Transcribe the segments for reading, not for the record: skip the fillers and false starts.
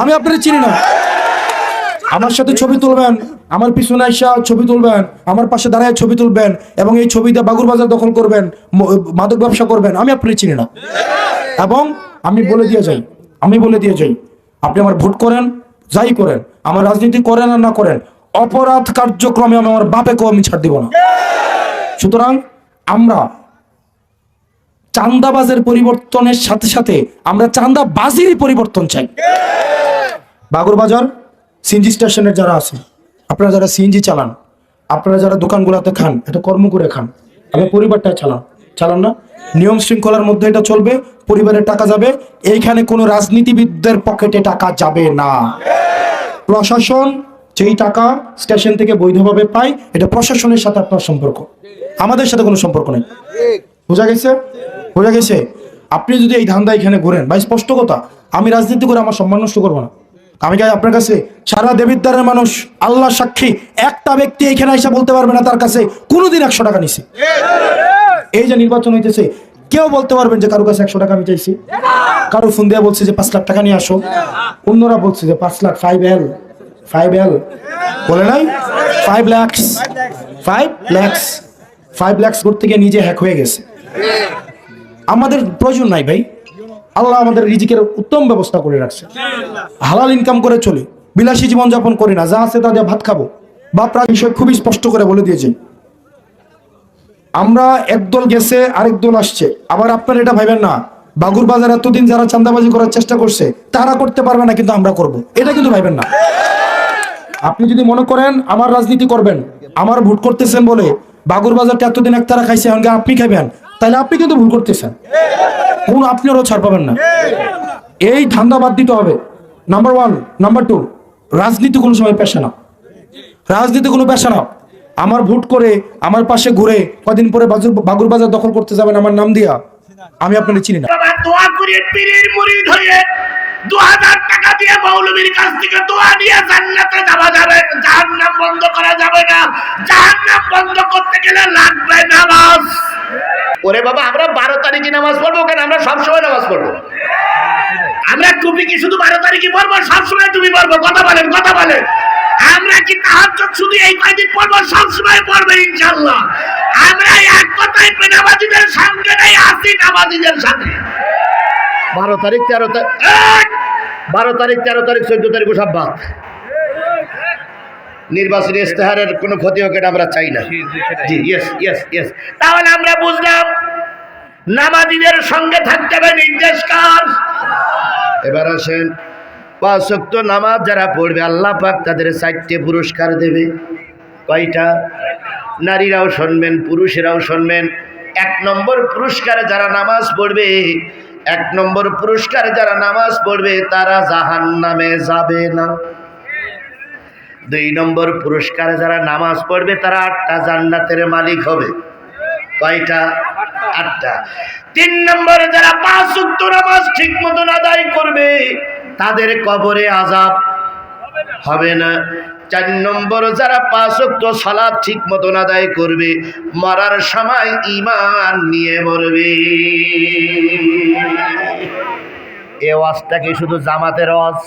আমি আপনাদের চিনি না। আমার সাথে ছবি তুলবেন, আমার পিছনে আইসা ছবি তুলবেন, আমার পাশে দাঁড়ায় ছবি তুলবেন এবং এই ছবিতে বাগুরবাজার দখল করবেন, মাদক ব্যবসা করবেন, আমি আপনাদের চিনি না। এবং আমি বলে দিয়ে যাই আপনি আমার ভোট করেন, যাই করেন, আমার রাজনীতি করেন আর না করেন, অপরাধ কার্যক্রমে আমি আমার বাপেকেও আমি ছাড় দিব না। সুতরাং আমরা চাঁদাবাজের পরিবর্তনের সাথে সাথে আমরা চাঁদাবাজিরই পরিবর্তন চাই। বাগুরবাজার সিএনজি স্টেশনের যারা আছে, আপনারা যারা সিএনজি চালান, আপনারা যারা দোকানগুলোতে খান, এটা কর্ম করে খান, আপনার পরিবারটা চালান না, নিয়ম শৃঙ্খলার মধ্যে এটা চলবে, পরিবারের টাকা যাবে, এইখানে কোনো রাজনীতিবিদদের পকেটে টাকা যাবে না। প্রশাসন যেই টাকা স্টেশন থেকে বৈধভাবে পায়, এটা প্রশাসনের সাথে আপনার সম্পর্ক, আমাদের সাথে কোনো সম্পর্ক নেই। বোঝা গেছে? আপনি যদি এই ধান্দা এখানে ঘুরেন, ভাই স্পষ্ট কথা, আমি রাজনীতি করে আমার সম্মান নষ্ট করবো না। আমি কি আপনার কাছে সারা দেবিদ্বারের মানুষ, আল্লাহ সাক্ষী, একটা ব্যক্তি এখানে এসে বলতে পারবে না তার কাছে কোনোদিন 100 টাকা নিছি। এই যে নির্বাচন হইতেছে, কেউ বলতে পারবেন যে কারো কাছে 100 টাকা আমি চাইছি? কারো ফোন দিয়ে বলছে যে 5 লাখ টাকা নিয়ে আসো, অন্যরা বলছে যে 5 লাখ, 5L বলে নাই, 5 লাখ করতে গিয়ে নিজে হ্যাক হয়ে গেছে। আমাদের প্রয়োজন নাই ভাই, আল্লাহ আমাদের রিজিকের উত্তম ব্যবস্থা করে রাখছে, হালাল ইনকাম করে চলি, বিলাসী জীবনযাপন করি না, যা আছে তা দিয়ে ভাত খাবো। বাপরা বিষয় খুবই স্পষ্ট করে বলে দিয়েছে, আমরা একদল গেছে আরেক দল আসছে। আবার আপনারা এটা ভাবেন না বাগুরবাজার এতদিন যারা চাঁদাবাজি করার চেষ্টা করছে তারা করতে পারবে না, কিন্তু আমরা করব, এটা কিন্তু ভাবেন না। আপনি যদি মনে করেন আমার রাজনীতি করবেন, আমার ভোট করতেছেন বলে বাগুরবাজারটা এতদিন একতারা খাইছে, এখন আপনি খাইবেন, তাহলে আপনি কিন্তু ভুল করতেছেন, কোন আপনারও ছাড় পাবেন না। এই ধান্দা বাদ দিতে হবে, নাম্বার 1। নাম্বার 2, রাজনীতি কোনো সময় পেশা না, আমার ভোট করে আমার পাশে ঘুরে কদিন পরে বাগুরবাজার দখল করতে যাবেন আমার নাম দিয়া, আমি আপনাদের চিনি না। দোয়া করে পীরের মুরিদ হয়ে 2000 টাকা দিয়ে মৌলবীর কাছ থেকে দোয়া নিয়ে জান্নাতে যাওয়া যাবে, জাহান্নাম বন্ধ করা যাবে না। জাহান্নাম বন্ধ করতে গেলে লাগবে নামাজ। ওরে বাবা, আমরা 12 তারিখে নামাজ পড়বো কেন? আমরা সবসময় নামাজ পড়বো। আমরা টুপি কি শুধু 12 তারিখে পড়বো? সবসময় টুপি পড়বো। কথা বলেন। আমরা কি তাহাজ্জুদ শুধু এই কয়দিন পড়বো? সবসময় পড়বো ইনশাআল্লাহ। আমরা এক কথায় নামাজীদের সঙ্গে নাই, আছি নামাজীদের সাথে। 12 তারিখ 13 তারিখ 14 তারিখ সব বাদ। নির্বাচনী ইস্তেহারের কোনো ক্ষতি হোক এটা আমরা চাই না। জি, ইয়েস। তাহলে আমরা বুঝলাম নামাজীদের সঙ্গে থাকতে হবে, নির্দেশ কার? এবার আসেন, 5 ওয়াক্ত নামাজ যারা পড়বে আল্লাহ পাক তাদের 4টে পুরস্কার দেবে। কয়টা? নারীরাও শুনবেন, পুরুষেরাও শুনবেন। 1 নম্বর পুরস্কার যারা নামাজ পড়বে তারা জাহান্নামে যাবে না। 2 নম্বর পুরস্কার যারা নামাজ পড়বে তারা 8টা জান্নাতের মালিক হবে। কয়টা? 8টা। 3 নম্বর যারা 5 ওয়াক্ত নামাজ ঠিক মতন আদায় করবে তাদের কবরে আযাব হবে না। 4 নম্বর যারা 5 ওয়াক্ত সালাত ঠিক মতন আদায় করবে মরার সময় ঈমান নিয়ে মরবে। এই ওয়াজটা কি শুধু জামাতের ওয়াজ?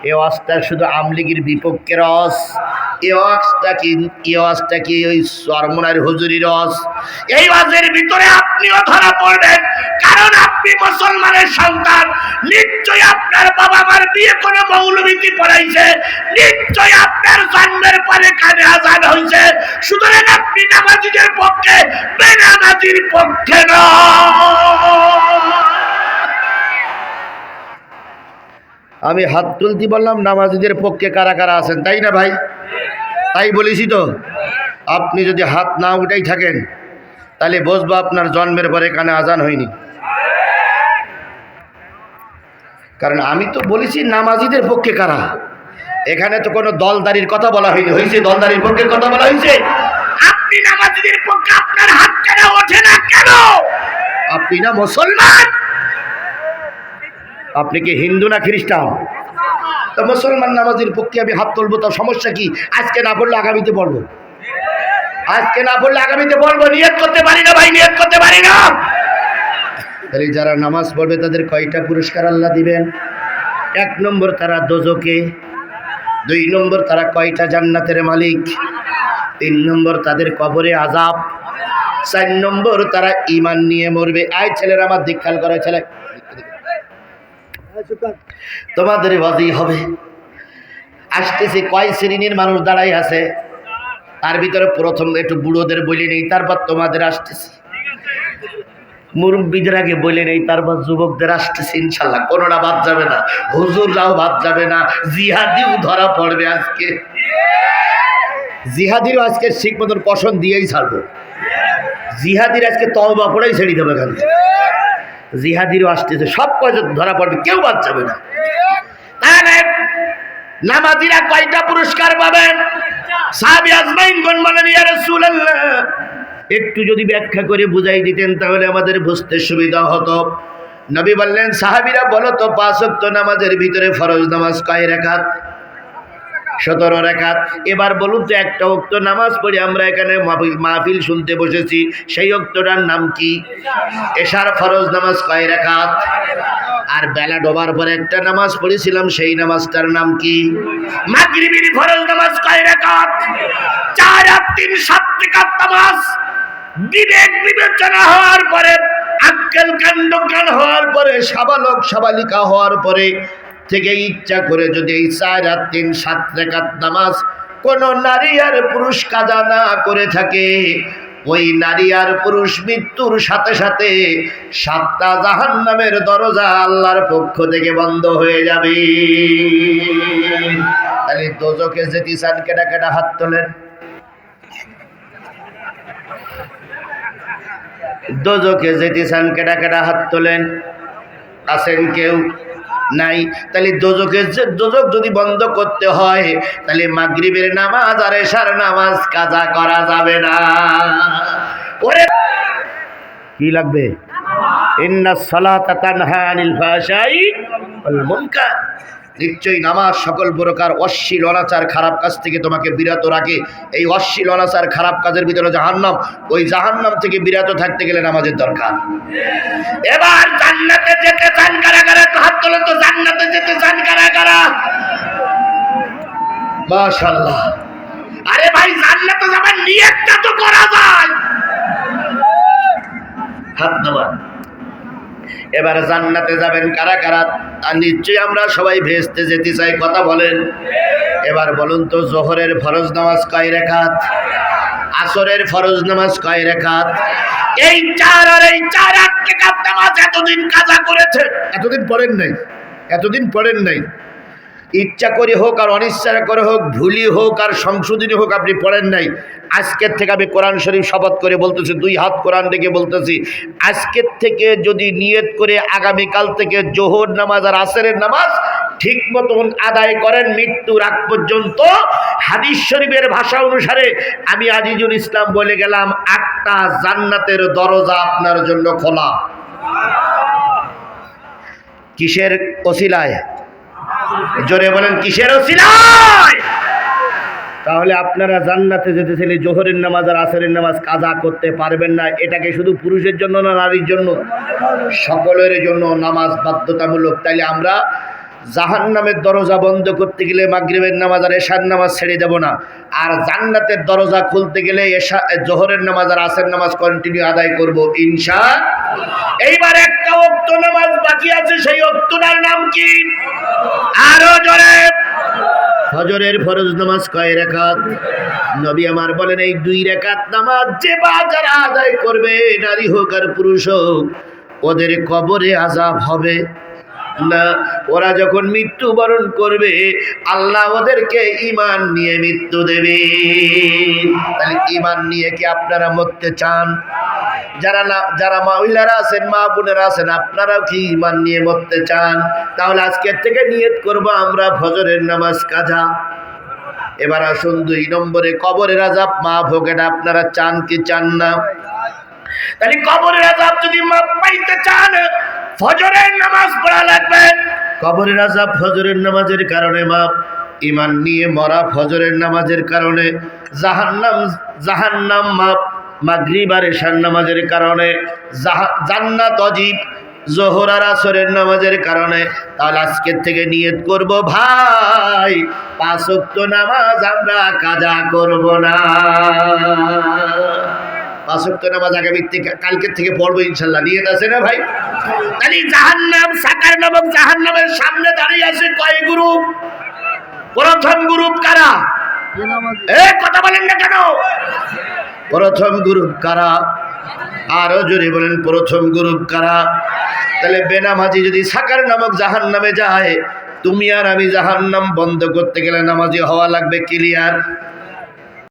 এই ওয়াজটা শুধু আমলিগির বিপক্ষের ওয়াজ? এই ওয়াজটা কি ওই চরমনার হুজুরির ওয়াজ? এই ওয়াজের ভিতরে আপনিও ধরা পড়বেন, কারণ আপনি মুসলমানের সন্তান। নিশ্চয়ই আপনার বাবা মার বিয়ে কোনো মৌলবীতে পড়াইছে, নিশ্চয়ই আপনার জন্মের পরে কানে আযান হয়েছে। সুতরাং আপনি নামাজীদের পক্ষে, বেনামাজির পক্ষে নয়। আমি হাত তুলতে বললাম নামাজীদের পক্ষে কারা কারা আছেন, তাই না ভাই? তাই বলেছি তো। আপনি যদি হাত না উঠাই থাকেন তাহলে বুঝবো আপনার জন্মের পরে কানে আযান হয়নি। কারণ আমি তো বলেছি নামাজীদের পক্ষে কারা। এখানে তো কোনো দলদারির কথা বলা হয়নি। হয়েছে দলদারির পক্ষে কথা বলা হয়েছে? আপনি নামাজীদের পক্ষে, আপনার হাত কেন ওঠে না কেন? আপনি না মুসলমান? আপনি কি হিন্দু না খ্রিস্টান? তো মুসলমান নামাজের পক্ষে আমি হাত তুলবো, তো সমস্যা কি? আজকে না পড়লে আগামীতে পড়বো, নিয়ত করতে পারি না ভাই, নিয়ত করতে পারি না। তাহলে যারা নামাজ পড়বে তাদের কয়টা পুরস্কার আল্লাহ দিবেন? এক নম্বর তারা দোজকে, 2 নম্বর তারা কয়টা জান্নাতের মালিক, 3 নম্বর তাদের কবরে আযাব, 4 নম্বর তারা ঈমান নিয়ে মরবে। আয় ছেলেরা আমার দিক খেয়াল করে, ছেলে তোমাদের ওয়াজি হবে। আসতেছে কয় শ্রেণীর মানুষ দাঁড়াই আছে, তার ভিতরে প্রথম একটু বুড়োদের বলে নেই, তারপর তোমাদের আসতেছে, মুরব্বীদের আগে বলে নেই, তারপর যুবকদের আসতেছে ইনশাল্লাহ। কোনোটা বাদ যাবে না, হুজুররাও বাদ যাবে না, জিহাদিও ধরা পড়বে আজকে। জিহাদিরও আজকে ঠিক মতন কসম দিয়েই ছাড়বো। জিহাদির আজকে তওবা পড়েই ছেড়ে দেবে এখান থেকে। জিহাদিরও আসতেছে, সব কয়জন ধরা পড়বে, কেউ বাদ যাবে না। তাহলে নামাজিরা কয়টা পুরস্কার পাবেন? সাহাবী আজমাইনগণ বলেন, ইয়া রাসূলুল্লাহ, একটু যদি ব্যাখ্যা করে বুঝাই দিতেন তাহলে আমাদের বুঝতে সুবিধা হতো। নবী বললেন, সাহাবীরা বলো তো 5 ওয়াক্ত নামাজের ভিতরে ফরজ নামাজ কয় রাকাত? 17 রাকাত। এবার বলুন তো, একটা ওয়াক্ত নামাজ পড়ে আমরা এখানে মাহফিল শুনতে বসেছি, সেই ওয়াক্তটার নাম কি? এশার ফরজ নামাজ কয় রাকাত? আর বেলা ডোবার পরে একটা নামাজ পড়েছিলাম, সেই নামাজটার নাম কি? মাগরিবের ফরজ নামাজ কয় রাকাত? 4 আর 3 7 রাকাত নামাজ। বিবেক বিবেচনা হওয়ার পরে, আক্কেল কাণ্ড জ্ঞান হওয়ার পরে, সাবালক সাবালিকা হওয়ার পরে থেকে ইচ্ছা করে যদি এই 4 আর 3 7 রাকাত নামাজ কোন নারী আর পুরুষ কাজা না করে থাকে, ওই নারী আর পুরুষ মৃত্যুর সাথে সাথে 7টা জাহান্নামের দরজা আল্লাহর পক্ষ থেকে বন্ধ হয়ে যাবে। তাহলে দোজখে যেতে চান কেডা কেডা হাত তোলেন? দোজখে যেতে চান কেডা কেডা হাত তোলেন? আছেন কেউ? নাই। তাহলে দোজখ যদি বন্ধ করতে হয়, তাহলে মাগরিবের নামাজ আর এশার নামাজ কাজা করা যাবে না। ওরে কি লাগবে? ইন্নাস সালাতা তানহা আনিল ফাহশাই ওয়াল মুনকার। নিশ্চয়ই নামাজ সকল প্রকার অশ্লীল অনাচার খারাপ কাজ থেকে তোমাকে বিরত রাখে। এই অশ্লীল অনাচার খারাপ কাজের ভিতরে জাহান্নাম, ওই জাহান্নাম থেকে বিরত থাকতে গেলে নামাজের দরকার। এবার জান্নাতে যেতে চান কারা কারা? হাত তোলেন তো। জান্নাতে যেতে চান কারা কারা? মাশাআল্লাহ। আরে ভাই, জান্নাতে যাবেন নিয়তটা তো করা যায়। হাত নামান। এবার জান্নাতে যাবেন কারা কারা? আর নিশ্চয়ই আমরা সবাই ভেস্তে যেতে চাই, কথা বলেন। এবার বলুন তো, জোহরের ফরজ নামাজ কয় রাকাত? আসরের ফরজ নামাজ কয় রাকাত? এই 4 আর এই 4 8 রাকাত নামাজ এতদিন কাজা করেছেন, এতদিন পড়েন নাই, এতদিন পড়েন নাই। ইচ্ছা করে হোক আর অনিচ্ছা করে হোক, ভুলই হোক আর সংশোধনী হোক, আপনি পড়েন নাই। আজকের থেকে আমি কোরআন শরীফ শপথ করে বলতেছি, 2 হাত কোরআন থেকে বলতেছি, আজকের থেকে যদি নিয়ত করে আগামীকাল থেকে জোহর নামাজ আর আসরের নামাজ ঠিক মতন আদায় করেন মৃত্যুর আগ পর্যন্ত, হাদিস শরীফের ভাষা অনুসারে আমি আজিজুল ইসলাম বলে গেলাম, 8টা জান্নাতের দরজা আপনার জন্য খোলা। কিসের ওসিলায়? জোরে বলেন, কিসের ওসিলায়? তাহলে আপনারা জান্নাতে যেতে চাইলে জোহরের নামাজ আর আসরের নামাজ কাজা করতে পারবেন না। এটাকে শুধু পুরুষের জন্য না নারীর জন্য? সকলের জন্য নামাজ বাধ্যতামূলক। তাইলে আমরা জাহান্নামের দরজা বন্ধ করতে গেলে মাগরিবের নামাজ আর এশার নামাজ ছেড়ে দেব না, আর জান্নাতের দরজা খুলতে গেলে জোহরের নামাজ আর আসরের নামাজ কন্টিনিউ আদায় করব ইনশাআল্লাহ। এইবার একটা ওয়াক্ত নামাজ বাকি আছে, সেই ওয়াক্তটার নাম কি? আরো জোরে। ফজরের ফরজ নামাজ কয় রাকাত? নবী আমার বলেন, এই 2 রাকাত নামাজ যে যারা আদায় করবে, নারী হোক আর পুরুষ হোক, ওদের কবরে আযাব হবে না। ওরা যখন মৃত্যুবরণ করবে, আল্লাহ ওদেরকে ঈমান নিয়ে মৃত্যু দেবে। তাহলে ঈমান নিয়ে কি আপনারা মরতে চান? যারা মহিলারা আছেন, মা বোনেরা আছেন, আপনারাও কি ঈমান নিয়ে মরতে চান? তাহলে আজকের থেকে নিয়ত করব আমরা ফজরের নামাজ কাজা। এবার আসুন 2 নম্বরে, কবরের আযাব মাফ হোক, এটা আপনারা চান কি চান না? তাহলে কবরের আযাব যদি মাফ পাইতে চান, ফজরের নামাজ পড়া লাগবে। কবরের আযাব ফজরের নামাজের কারণে মাফ, ঈমান নিয়ে মরা ফজরের নামাজের কারণে, জাহান্নাম মাফ মাগরিব আর এশার নামাজের কারণে, জান্নাত অজীব জোহর আর আসরের নামাজের কারণে, তাহলে আজকের থেকে নিয়ত করব ভাই 5 ওয়াক্ত নামাজ আমরা কাজা করব না। 5 ওয়াক্ত নামাজ আগামী থেকে কালকের থেকে পড়বো ইনশাআল্লাহ, নিয়ত আছে না ভাই? তাহলে জাহান্নাম, সাকার নামক জাহান্নামের সামনে দাঁড়িয়ে আছে কয় গ্রুপ? প্রথম গ্রুপ কারা? কথা বলেন না কেন? প্রথম গ্রুপ কারা? আরো জোরে বলেন, প্রথম গ্রুপ কারা? তাহলে বেনামাজি যদি সাকার নামক জাহান্নামে যায়, তুমি আর আমি জাহান্নাম বন্ধ করতে গেলে নামাজি হওয়া লাগবে। ক্লিয়ার?